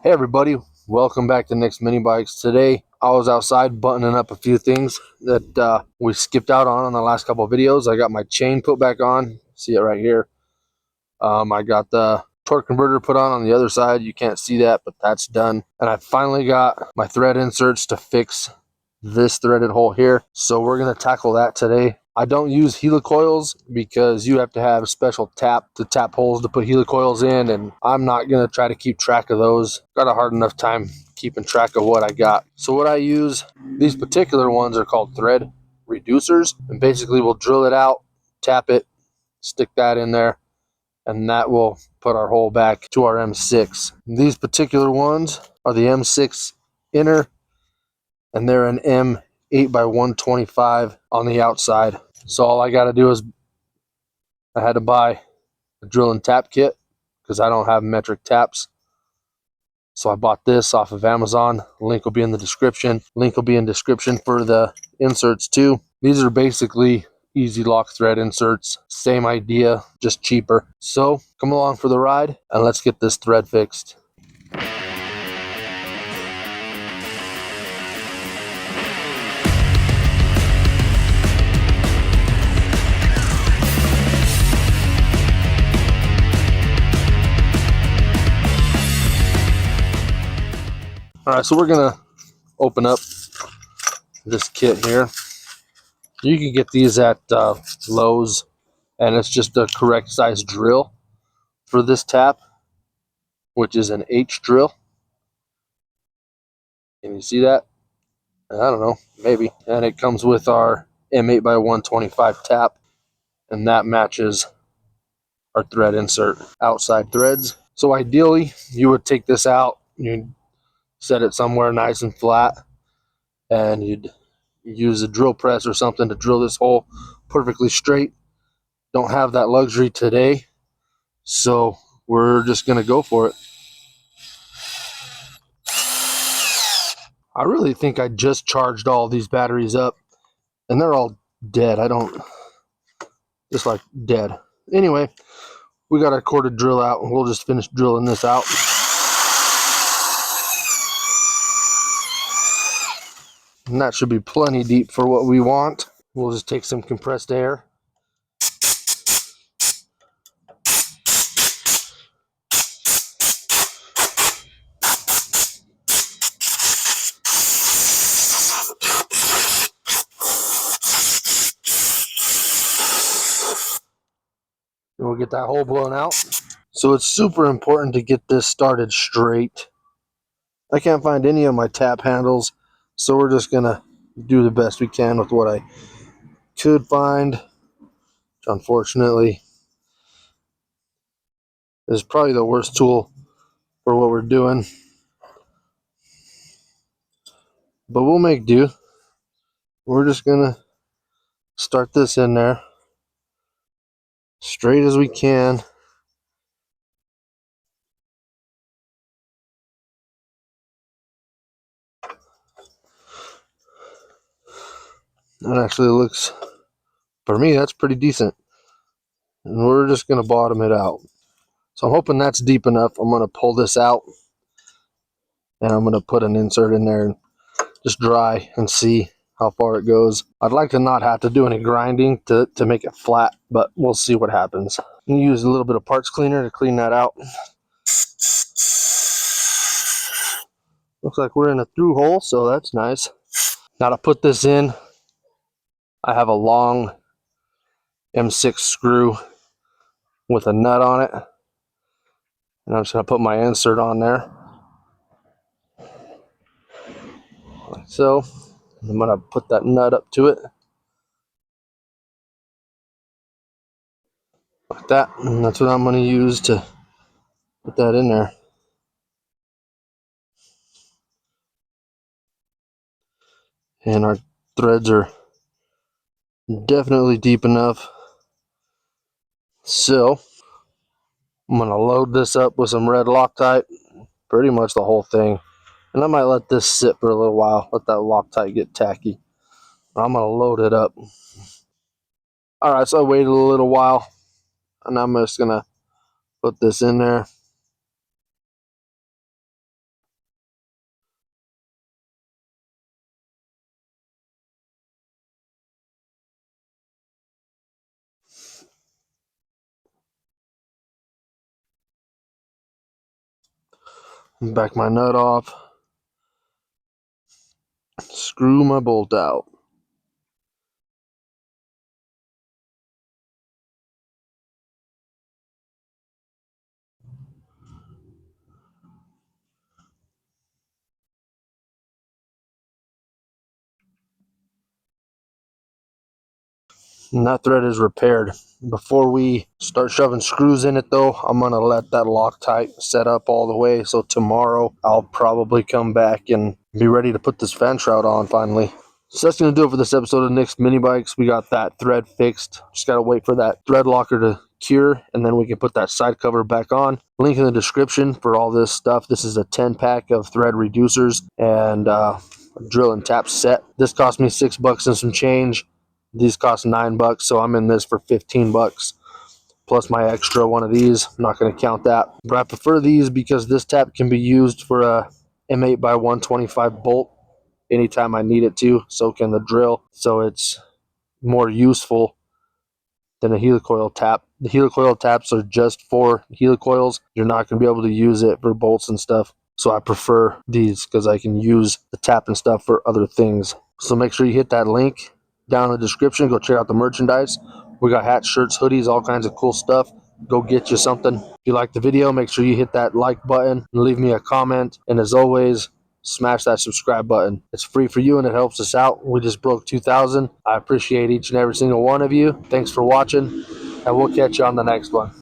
Hey everybody, welcome back to Nicsminibikes. Today I was outside buttoning up a few things that we skipped out on the last couple of videos. I got my chain put back on, see it right here. I got the torque converter put on the other side. You can't see that, but that's done. And I finally got my thread inserts to fix this threaded hole here. So we're going to tackle that today. I don't use helicoils because you have to have a special tap holes to put helicoils in, and I'm not going to try to keep track of those. Got a hard enough time keeping track of what I got. So what I use, these particular ones are called thread reducers, and basically we'll drill it out, tap it, stick that in there, and that will put our hole back to our M6. These particular ones are the M6 inner, and they're an M8 by 125 on the outside. So all I got to do is, I had to buy a drill and tap kit because I don't have metric taps. So I bought this off of Amazon. Link will be in the description. Link will be in description for the inserts too. These are basically easy lock thread inserts. Same idea, just cheaper. So come along for the ride and let's get this thread fixed. Alright, so we're going to open up this kit here. You can get these at Lowe's, and it's just the correct size drill for this tap, which is an H drill. Can you see that? I don't know, maybe. And it comes with our M8 by 125 tap, and that matches our thread insert outside threads. So ideally, you would take this out, you'd set it somewhere nice and flat, and you'd use a drill press or something to drill this hole perfectly straight. Don't have that luxury today, so we're just gonna go for it. I really think I just charged all these batteries up, and they're all dead. Just like dead. Anyway, we got our corded drill out, and we'll just finish drilling this out. And that should be plenty deep for what we want. We'll just take some compressed air. And we'll get that hole blown out. So it's super important to get this started straight. I can't find any of my tap handles, so we're just gonna do the best we can with what I could find, which unfortunately is probably the worst tool for what we're doing. But we'll make do. We're just gonna start this in there straight as we can. That actually looks, for me, that's pretty decent. And we're just gonna bottom it out. So I'm hoping that's deep enough. I'm gonna pull this out, and I'm gonna put an insert in there and just dry and see how far it goes. I'd like to not have to do any grinding to make it flat, but we'll see what happens. I'm gonna use a little bit of parts cleaner to clean that out. Looks like we're in a through hole, so that's nice. Now to put this in, I have a long M6 screw with a nut on it, and I'm just gonna put my insert on there, like so. I'm gonna put that nut up to it, like that, and that's what I'm gonna use to put that in there. And our threads are definitely deep enough. So I'm gonna load this up with some red Loctite, pretty much the whole thing. And I might let this sit for a little while, let that Loctite get tacky. I'm gonna load it up. Alright, so I waited a little while, and I'm just gonna put this in there. Back my nut off. Screw my bolt out. And that thread is repaired. Before we start shoving screws in it though, I'm going to let that Loctite set up all the way, so tomorrow I'll probably come back and be ready to put this fan shroud on finally. So that's going to do it for this episode of Nicsminibikes. We got that thread fixed. Just got to wait for that thread locker to cure, and then we can put that side cover back on. Link in the description for all this stuff. This is a 10-pack of thread reducers and drill and tap set. This cost me $6 and some change. These cost $9, so I'm in this for $15 plus my extra one of these. I'm not going to count that, but I prefer these because this tap can be used for a M8x125 bolt anytime I need it to. So can the drill, so it's more useful than a helicoil tap. The helicoil taps are just for helicoils. You're not going to be able to use it for bolts and stuff. So I prefer these because I can use the tap and stuff for other things. So make sure you hit that link down in the description. Go check out the merchandise. We got hats, shirts, hoodies, all kinds of cool stuff. Go get you something. If you like the video, make sure you hit that like button and leave me a comment. And as always, smash that subscribe button. It's free for you and it helps us out. We just broke 2,000. I appreciate each and every single one of you. Thanks for watching, and we'll catch you on the next one.